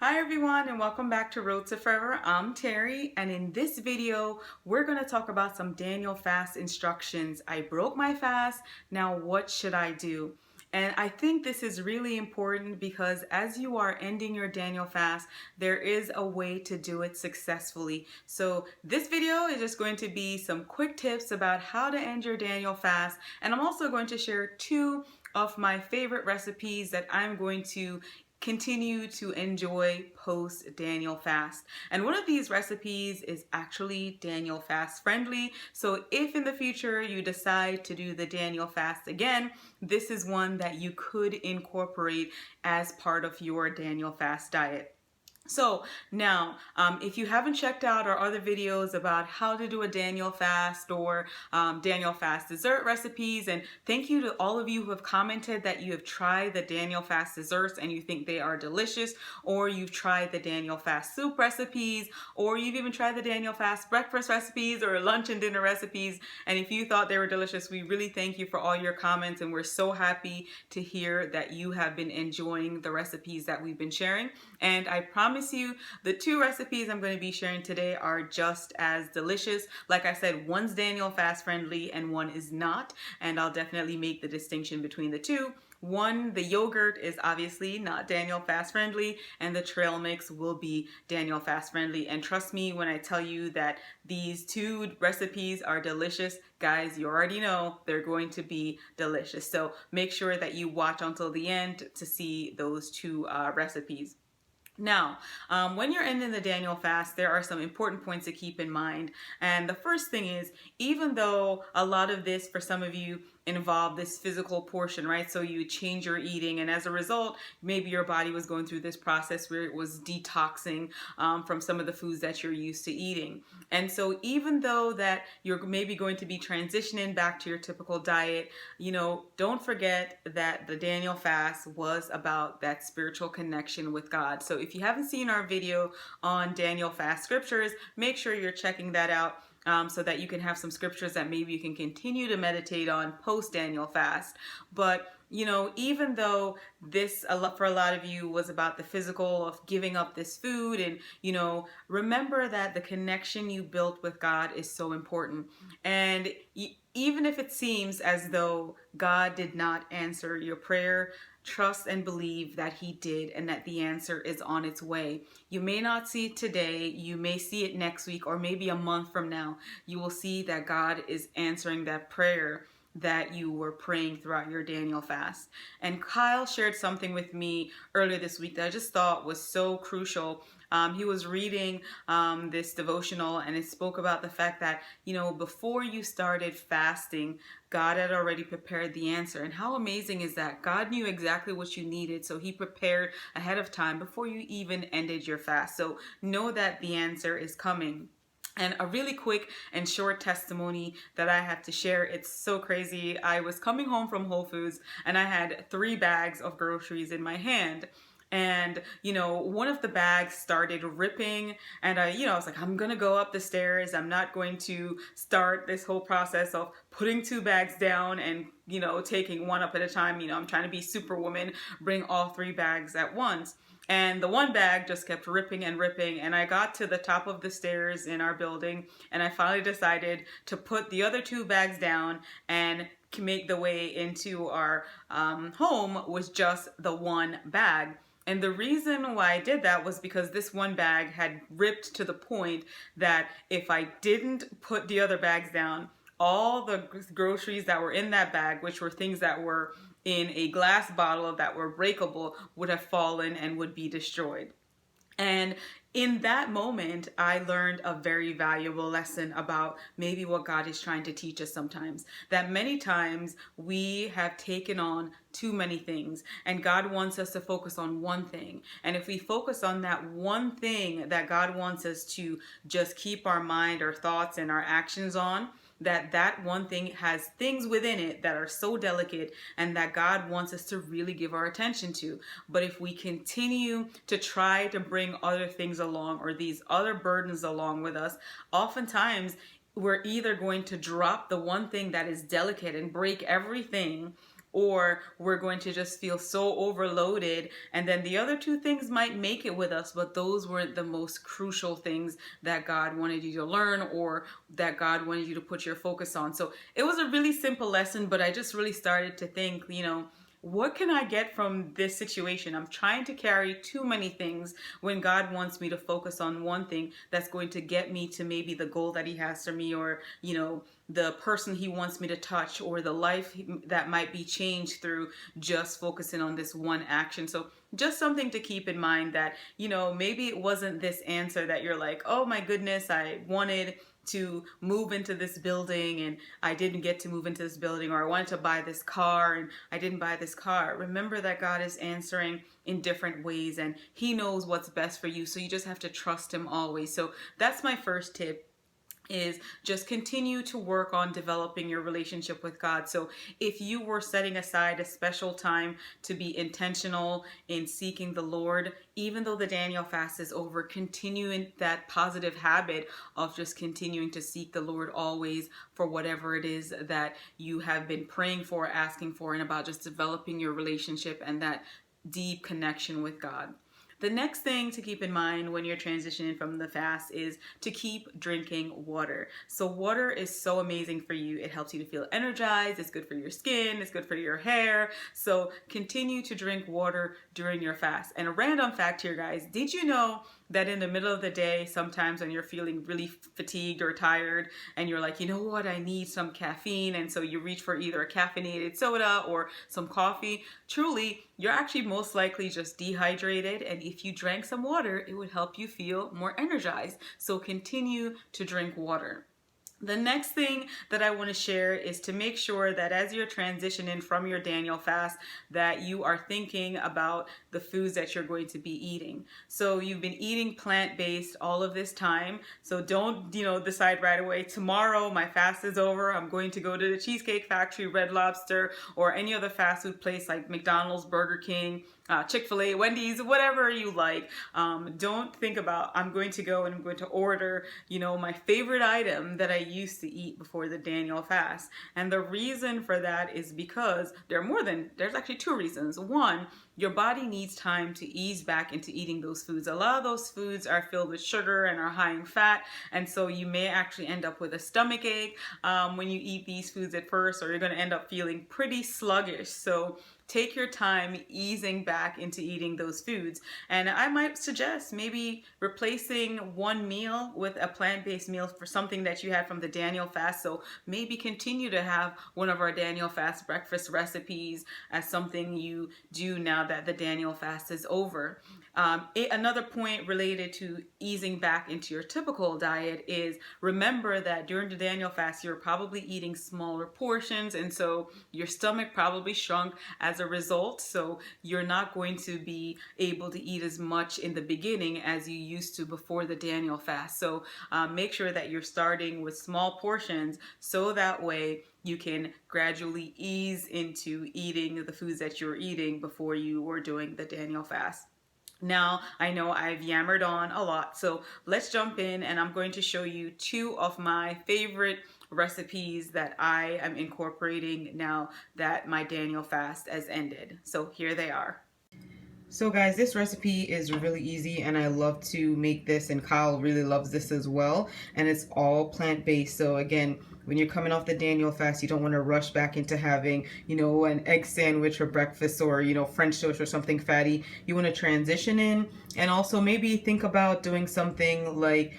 Hi everyone and welcome back to Road to Forever. I'm Terry and in this video we're going to talk about some Daniel fast instructions. I broke my fast, now what should I do? And I think this is really important because as you are ending your Daniel fast, there is a way to do it successfully. So this video is just going to be some quick tips about how to end your Daniel fast, and I'm also going to share two of my favorite recipes that I'm going to continue to enjoy post Daniel fast. And one of these recipes is actually Daniel fast friendly. So if in the future you decide to do the Daniel fast again, this is one that you could incorporate as part of your Daniel fast diet. So now, if you haven't checked out our other videos about how to do a Daniel fast or Daniel fast dessert recipes, and thank you to all of you who have commented that you have tried the Daniel fast desserts and you think they are delicious, or you've tried the Daniel fast soup recipes, or you've even tried the Daniel fast breakfast recipes or lunch and dinner recipes, and if you thought they were delicious, we really thank you for all your comments, and we're so happy to hear that you have been enjoying the recipes that we've been sharing. And I promise you, the two recipes I'm going to be sharing today are just as delicious. Like I said, one's Daniel fast friendly and one is not, and I'll definitely make the distinction between the two. One, the yogurt is obviously not Daniel fast friendly, and the trail mix will be Daniel fast friendly. And trust me when I tell you that these two recipes are delicious, guys, you already know they're going to be delicious. So make sure that you watch until the end to see those two recipes. Now, when you're ending the Daniel fast, there are some important points to keep in mind. And the first thing is, even though a lot of this for some of you involved this physical portion, right? So you change your eating, and as a result, maybe your body was going through this process where it was detoxing from some of the foods that you're used to eating. And so even though that you're maybe going to be transitioning back to your typical diet, don't forget that the Daniel fast was about that spiritual connection with God. So if you haven't seen our video on Daniel fast scriptures, make sure you're checking that out. So that you can have some scriptures that maybe you can continue to meditate on post Daniel fast. But even though this for a lot of you was about the physical of giving up this food, and remember that the connection you built with God is so important. And even if it seems as though God did not answer your prayer, trust and believe that He did, and that the answer is on its way. You may not see it today, you may see it next week, or maybe a month from now. You will see that God is answering that prayer that you were praying throughout your Daniel fast. And Kyle shared something with me earlier this week that I just thought was so crucial. He was reading this devotional, and it spoke about the fact that, before you started fasting, God had already prepared the answer. And how amazing is that? God knew exactly what you needed, so He prepared ahead of time before you even ended your fast. So know that the answer is coming. And a really quick and short testimony that I have to share. It's so crazy. I was coming home from Whole Foods and I had 3 bags of groceries in my hand. And, one of the bags started ripping, and I was like, I'm going to go up the stairs. I'm not going to start this whole process of putting 2 bags down and, taking one up at a time. I'm trying to be superwoman, bring all 3 bags at once. And the one bag just kept ripping and ripping, and I got to the top of the stairs in our building, and I finally decided to put the other 2 bags down and make the way into our home with just the one bag. And the reason why I did that was because this one bag had ripped to the point that if I didn't put the other bags down, all the groceries that were in that bag, which were things that were in a glass bottle that were breakable, would have fallen and would be destroyed. And in that moment, I learned a very valuable lesson about maybe what God is trying to teach us sometimes. That many times we have taken on too many things, and God wants us to focus on one thing. And if we focus on that one thing that God wants us to just keep our mind, our thoughts, and our actions on, that one thing has things within it that are so delicate and that God wants us to really give our attention to. But if we continue to try to bring other things along or these other burdens along with us, oftentimes we're either going to drop the one thing that is delicate and break everything, or we're going to just feel so overloaded. And then the other two things might make it with us, but those weren't the most crucial things that God wanted you to learn or that God wanted you to put your focus on. So it was a really simple lesson, but I just really started to think, what can I get from this situation? I'm trying to carry too many things when God wants me to focus on one thing that's going to get me to maybe the goal that He has for me, or, the person He wants me to touch, or the life that might be changed through just focusing on this one action. So just something to keep in mind that, maybe it wasn't this answer that you're like, oh my goodness, I wanted to move into this building and I didn't get to move into this building, or I wanted to buy this car and I didn't buy this car. Remember that God is answering in different ways and He knows what's best for you. So you just have to trust Him always. So that's my first tip, is just continue to work on developing your relationship with God. So if you were setting aside a special time to be intentional in seeking the Lord, even though the Daniel fast is over, continuing that positive habit of just continuing to seek the Lord always for whatever it is that you have been praying for, asking for, and about just developing your relationship and that deep connection with God. The next thing to keep in mind when you're transitioning from the fast is to keep drinking water. So water is so amazing for you. It helps you to feel energized. It's good for your skin. It's good for your hair. So continue to drink water during your fast. And a random fact here, guys, did you know that in the middle of the day, sometimes when you're feeling really fatigued or tired and you're like, you know what, I need some caffeine, and so you reach for either a caffeinated soda or some coffee, truly, you're actually most likely just dehydrated, and if you drank some water, it would help you feel more energized. So continue to drink water. The next thing that I want to share is to make sure that as you're transitioning from your Daniel fast, that you are thinking about the foods that you're going to be eating. So you've been eating plant-based all of this time. So don't, decide right away, tomorrow my fast is over, I'm going to go to the Cheesecake Factory, Red Lobster, or any other fast food place like McDonald's, Burger King, Chick-fil-A, Wendy's, whatever you like. Don't think about, I'm going to go and I'm going to order, my favorite item that I used to eat before the Daniel fast. And the reason for that is because there's actually two reasons. One, your body needs time to ease back into eating those foods. A lot of those foods are filled with sugar and are high in fat, and so you may actually end up with a stomach ache when you eat these foods at first, or you're going to end up feeling pretty sluggish. So take your time easing back into eating those foods. And I might suggest maybe replacing one meal with a plant-based meal for something that you had from the Daniel fast. So maybe continue to have one of our Daniel fast breakfast recipes as something you do now that the Daniel fast is over. Another point related to easing back into your typical diet is remember that during the Daniel fast, you're probably eating smaller portions, and so your stomach probably shrunk as a result. So you're not going to be able to eat as much in the beginning as you used to before the Daniel fast. So make sure that you're starting with small portions so that way you can gradually ease into eating the foods that you're eating before you were doing the Daniel fast. Now, I know I've yammered on a lot, so let's jump in, and I'm going to show you two of my favorite recipes that I am incorporating now that my Daniel fast has ended. So here they are. So guys, this recipe is really easy and I love to make this, and Kyle really loves this as well, and it's all plant-based. So again, when you're coming off the Daniel fast, you don't want to rush back into having, an egg sandwich for breakfast, or, French toast or something fatty. You want to transition in, and also maybe think about doing something like,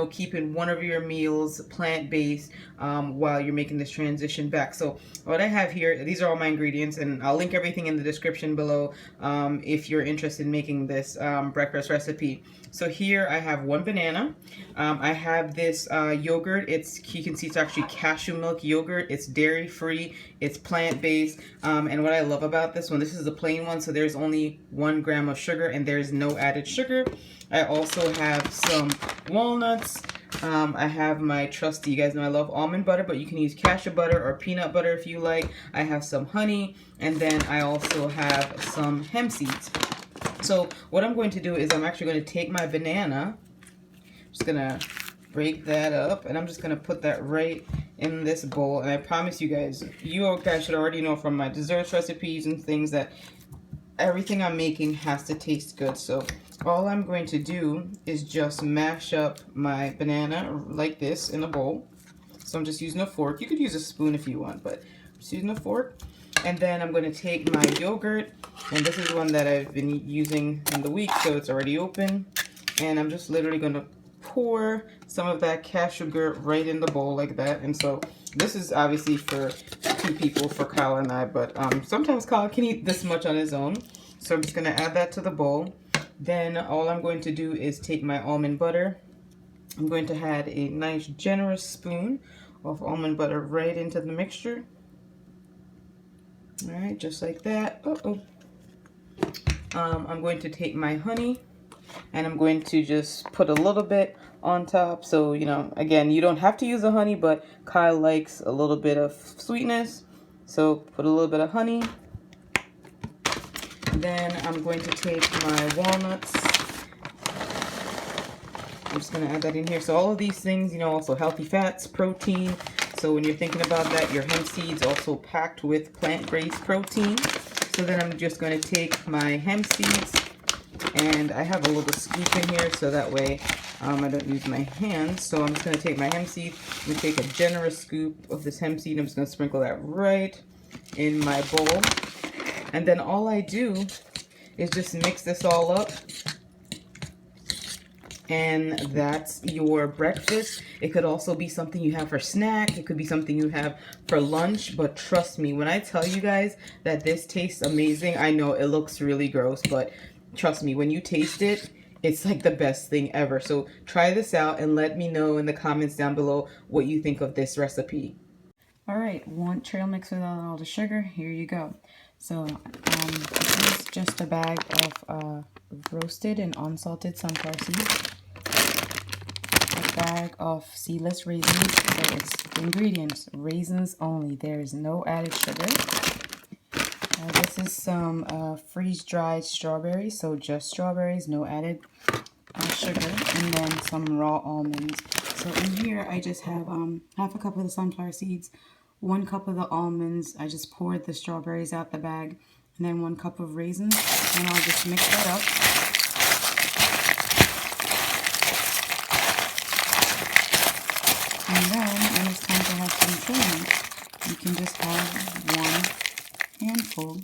keeping one of your meals plant-based while you're making this transition back. So what I have here, these are all my ingredients, and I'll link everything in the description below if you're interested in making this breakfast recipe. So here I have one banana. I have this yogurt. You can see it's actually cashew milk yogurt. It's dairy free. It's plant-based. And what I love about this one, this is a plain one, so there's only 1 gram of sugar and there's no added sugar. I also have some walnuts. I have my trusty, you guys know I love almond butter, but you can use cashew butter or peanut butter if you like. I have some honey, and then I also have some hemp seeds. So what I'm going to do is I'm actually going to take my banana, I'm just going to break that up, and I'm just going to put that right in this bowl, and I promise you guys should already know from my desserts recipes and things that everything I'm making has to taste good. So all I'm going to do is just mash up my banana like this in a bowl. So I'm just using a fork. You could use a spoon if you want, but I'm just using a fork. And then I'm going to take my yogurt, and this is one that I've been using in the week, so it's already open. And I'm just literally going to pour some of that cashew yogurt right in the bowl like that. And so this is obviously for 2 people, for Kyle and I, but sometimes Kyle can eat this much on his own. So I'm just going to add that to the bowl. Then all I'm going to do is take my almond butter. I'm going to add a nice generous spoon of almond butter right into the mixture. All right, just like that. I'm going to take my honey, and I'm going to just put a little bit on top. So, you know, again, you don't have to use the honey, but Kyle likes a little bit of sweetness. So put a little bit of honey. Then I'm going to take my walnuts. I'm just going to add that in here. So all of these things, you know, also healthy fats, protein. So when you're thinking about that, your hemp seeds also packed with plant-based protein. So then I'm just going to take my hemp seeds, and I have a little scoop in here so that way I don't use my hands. So I'm just going to take my hemp seed and take a generous scoop of this hemp seed. I'm just going to sprinkle that right in my bowl. And then all I do is just mix this all up. And that's your breakfast. It could also be something you have for snack. It could be something you have for lunch. But trust me, when I tell you guys that this tastes amazing, I know it looks really gross, but trust me, when you taste it, it's like the best thing ever. So try this out and let me know in the comments down below what you think of this recipe. All right, want trail mix without all the sugar? Here you go. So this is just a bag of roasted and unsalted sunflower seeds, a bag of seedless raisins. So it's the ingredients, raisins only. There is no added sugar. This is some freeze-dried strawberries, so just strawberries, no added sugar, and then some raw almonds. So in here I just have half a cup of the sunflower seeds, 1 cup of the almonds. I just poured the strawberries out the bag, and then 1 cup of raisins, and I'll just mix that up. And then when it's time to have some trail mix, you can just have 1 handful,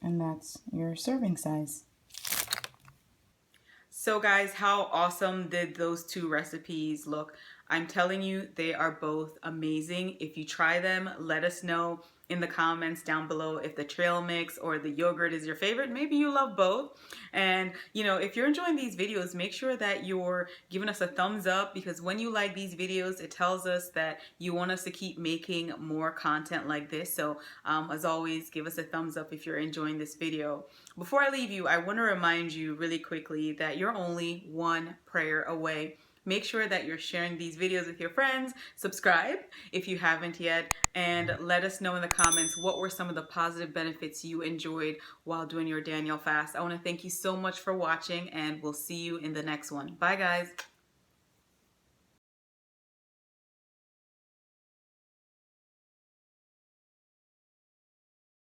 and that's your serving size. So guys, how awesome did those 2 recipes look? I'm telling you, they are both amazing. If you try them, let us know in the comments down below if the trail mix or the yogurt is your favorite. Maybe you love both. And you know, if you're enjoying these videos, make sure that you're giving us a thumbs up, because when you like these videos, it tells us that you want us to keep making more content like this. So as always, give us a thumbs up if you're enjoying this video. Before I leave you, I want to remind you really quickly that you're only 1 prayer away. Make sure that you're sharing these videos with your friends, subscribe if you haven't yet, and let us know in the comments what were some of the positive benefits you enjoyed while doing your Daniel fast. I want to thank you so much for watching, and we'll see you in the next one. Bye guys.